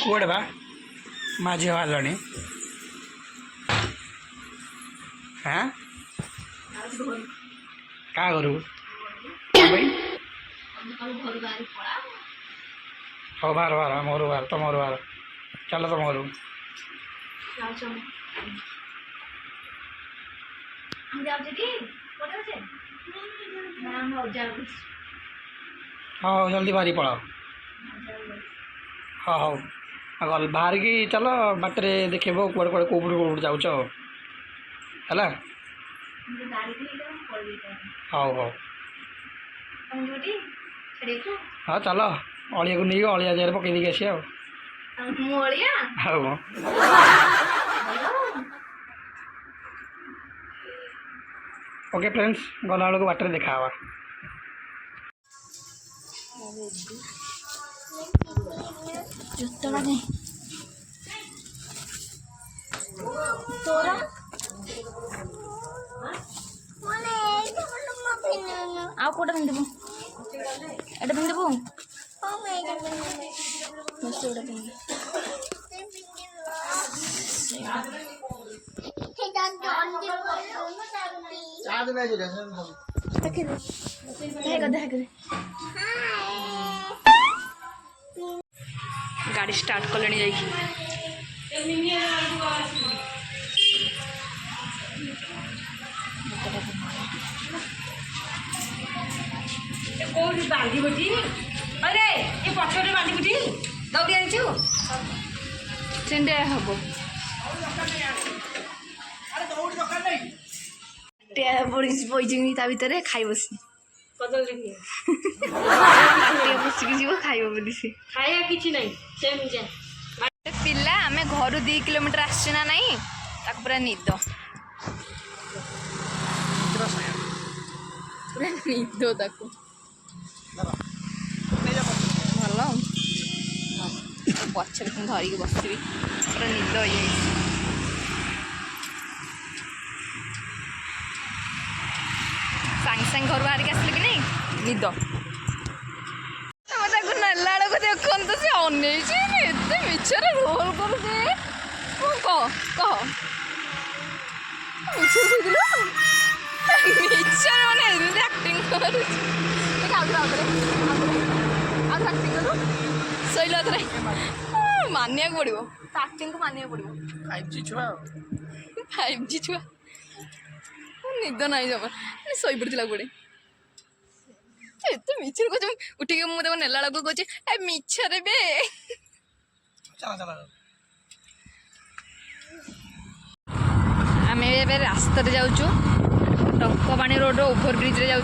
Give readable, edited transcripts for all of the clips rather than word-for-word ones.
कुआड़े बा माझी बाहर हाँ क्या करूँ हाँ बाहर बाहर मोर बाहर तो मोर बाहर चलो तो मोरू हाँ जल्दी बाहरी पड़ाओ हाँ हाँ गल बाहर की चलो बाटे देखेब कुआड़े कुआड़े कौट जाऊच है हाँ हाँ हाँ चलो अलिया को नहीं अलिया जगह पकई देकी आसिया हाँ ओके फ्रेंड्स गला बेलू बाटर देखा जुतड़ा नहीं तोरा आउ कोटा पिंधबू एटा पिंधबू मस्त एटा पिंध गाड़ी स्टार्ट कले कौन बांधी बुटी अरे ये पछरे बांधी बुटी दौड़ी आनिछु सेंडे हबो टे बड़ी ता भितर खाई बसी कदली बसिक जीव खाइब बोली से खाया किछि नहीं सेम जा पिला आमे घर 2 किलोमीटर आसछि ना नहीं ताक पूरा निद पूरा निद ताको भल पछरे तुम धरिक बसबी पूरा निद हो जाए सांग सांग घर बाहर के आसले कि नहीं निद नेला बेलू देखते से अनेते मिछर रोल कर कह मिछर मैंने एक्टिंग कर शैल मानिया पड़ो एक्टिंग को मानिया पड़ो 5G छुआ निद ना जमा शई पड़ा गोड़े एत मिछर कह उठिक मुझे नेला बेलू कहे ए मिछर बे आम ए रास्ता जाऊँ टंकपाणी रोड ओभर ब्रिज रे जाऊँ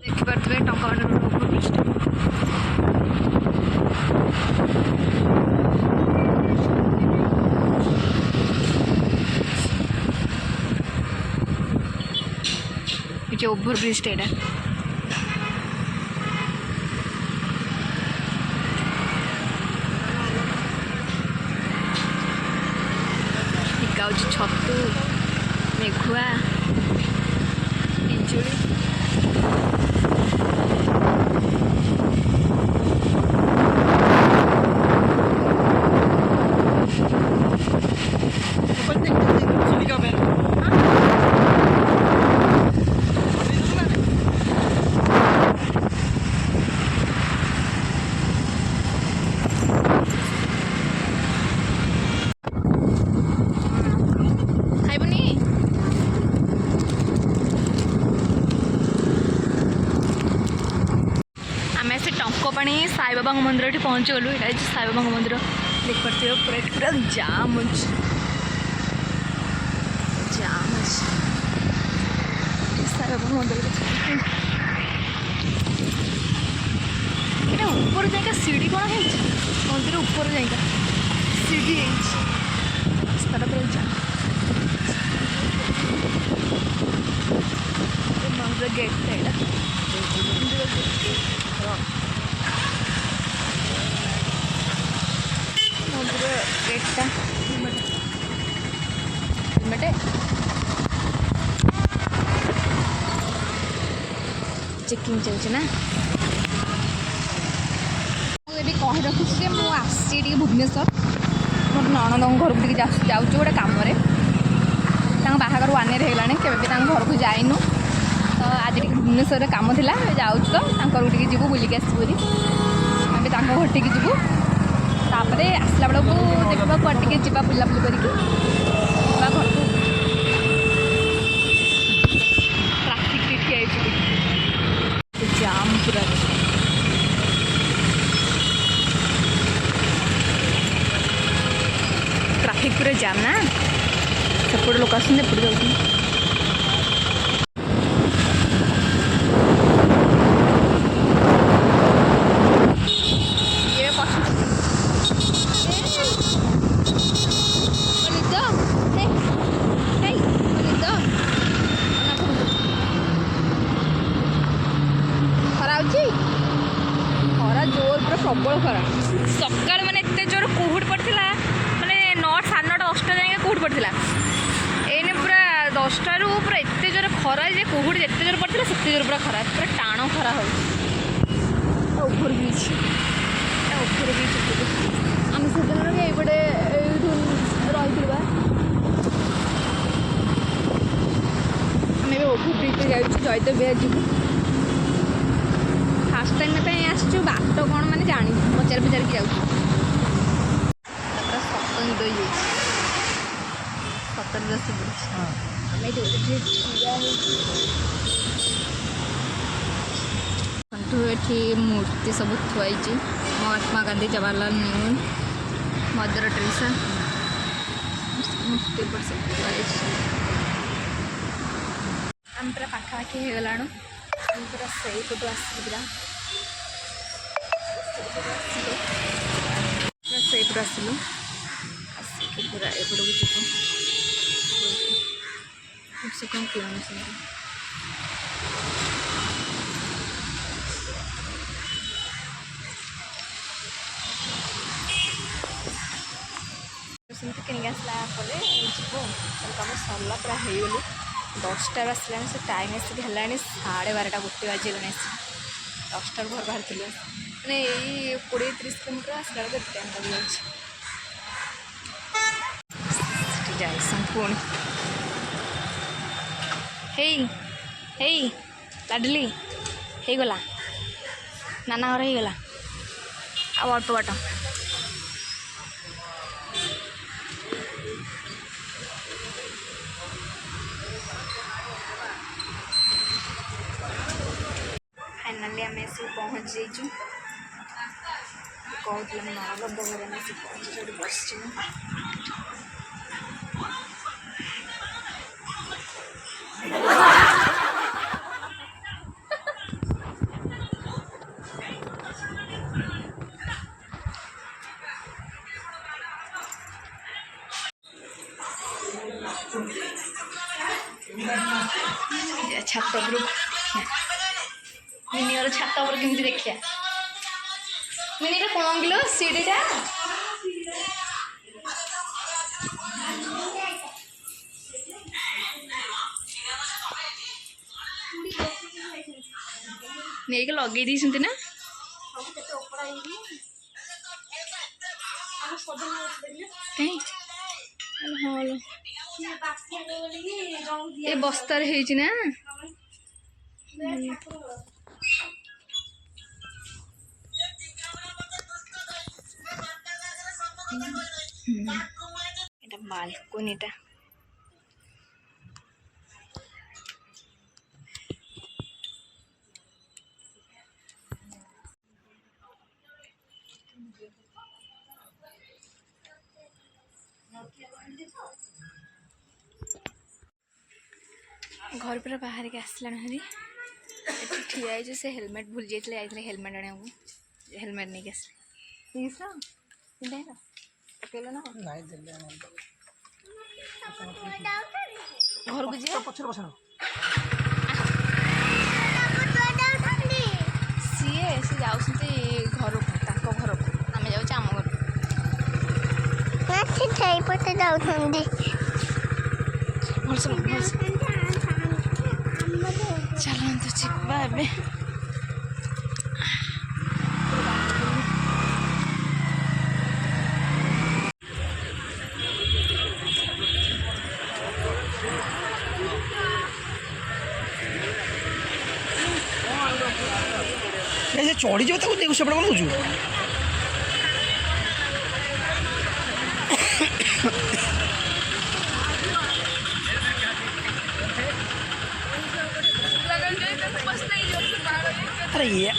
देखिपे Tankapani road over bridge over bridge टेड़ा छतु मेघुआ पिजुड़ी टंकपाणी साई बाबा मंदिर ये पहुँच गलु ये साई बाबा मंदिर देख पारे पूरा पूरा जाम अच्छे जाम अच्छे साई बाबा मंदिर ये ऊपर जाए सीढ़ी कौन है मंदिर ऊपर जाए सीढ़ी रास्ता पूरा जाम मंदिर गेट मंदिर गेटा हेलमेट चेकिंग चलছে ना ये कही रखुची जे मु आसी टी भुवनेश्वर मोर नणंद घर को जाऊँ गोटे कम बाहागर 1 ईयर होगलानी केवे घर को जाइनु तो आज भुवनेश्वर कम थिला जाऊँ तो जी बुलिक आसपुरी आम घर टी जीवु तापर आसला बेलू देखा कुआटे जी बुलाबुली कर घर को ट्राफिक ठिया जाम पूरा ट्राफिक पूरा जाम ना सेपट लोक आसते जाऊँ प्रबल खरा सका मैंने एत जोर कुहुड़ पड़ता मैंने 9 साढ़े 9 10टा जाए कुहुड़ पड़ता एने पूरा 10टा रू पूरा एत जोर खरा जे कुहुड़ जिते जोर पड़ता से जोर पूरा खरा पूरा टाण खरा हो ओभर बीच आम से ये रही आम ओभर ब्रिज जाऊँ जयदेव बिहार जीव फास्ट टाइम आसचु बाट कौन मैंने जानी पचार पचार की जाऊँ सतन दस ये मूर्ति सब थुआई महात्मा गांधी जवाहरलाल नेहरू मदर टेरेसा मूर्ति पर सब थुआई आम पूरा पाखापाखि हो गला पूरा से फोटो आसला से आसलु आसिक पूरा एपट को जीव से कौन किए किनिक आसला जीव कम सरला पूरा हो गलु 10टा आसला से टाइम आसिक है 12:30 1 बाजिगला 10टा घर बाहर मैंने यही 20-30 किलोमीटर आसला बेलू टाइम लग जाए पुणी हे लाडली हो गला नाना घर हो गला अल्प बाट फाइनाली आम सब पहुँच जाइचु कहते नरबद घर में से पहुँच बस छात मिनिर छात पर केमती देखिया मिनी कौन किलो सीढ़ीटा नहीं लगे दी ना हाँ ये बस्तार है ना এটা বালকনিটা घर पूरा बाहर के आसला हरी ठिया है से हेलमेट भूल जाते हेलमेट आने हेलमेट नहीं आस पकेल ना घर को जा सीए सी जाऊँ घर को घर को आम जाऊँ आम घर चलते तो चिपा ए चढ़ी जाओ देखो सेपटे कौन होचु अरे ये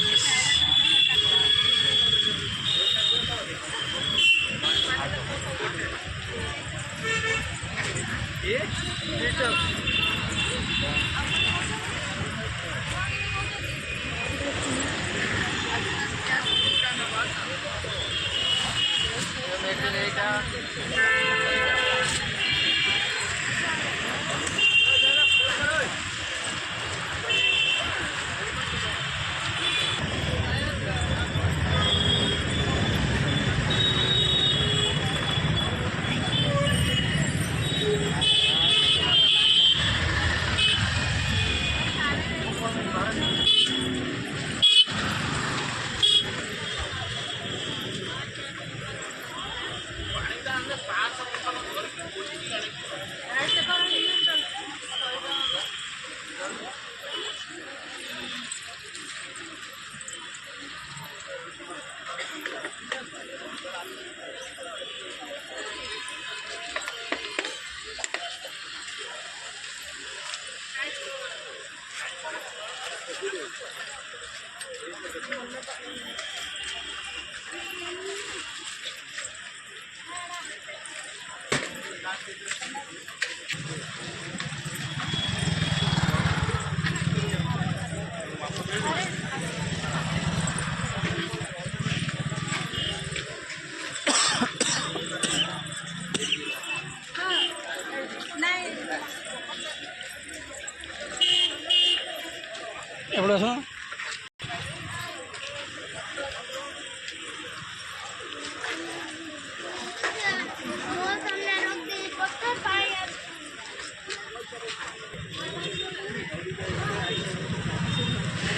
एवढं असं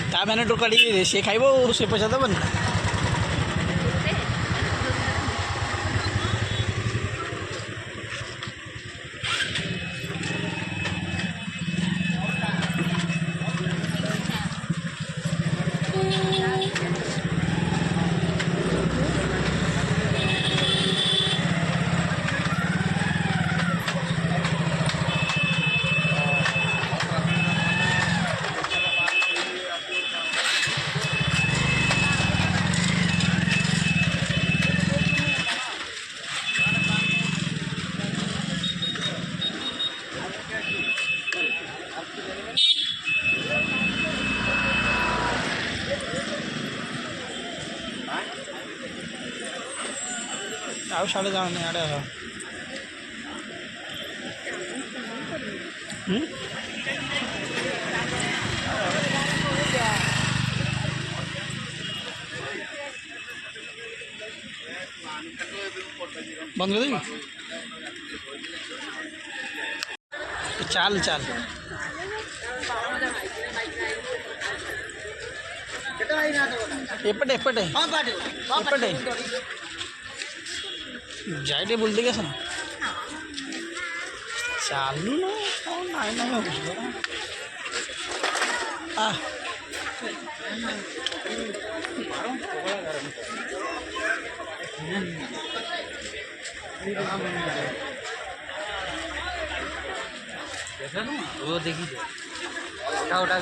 ତା ମାନେ ଟୋକାଟି ସେ ଖାଇବ ସେ ପଇସା ଦେବନି ଆଉ ସାଡ଼େ ଯାଉନି ଆଡ଼େ ଆସ बंद कर देगी चाल चाल एपटे एपटे एपटे जाए बोलते क्या सर चालू ना नहीं नहीं आ वो देखिए उठा उठा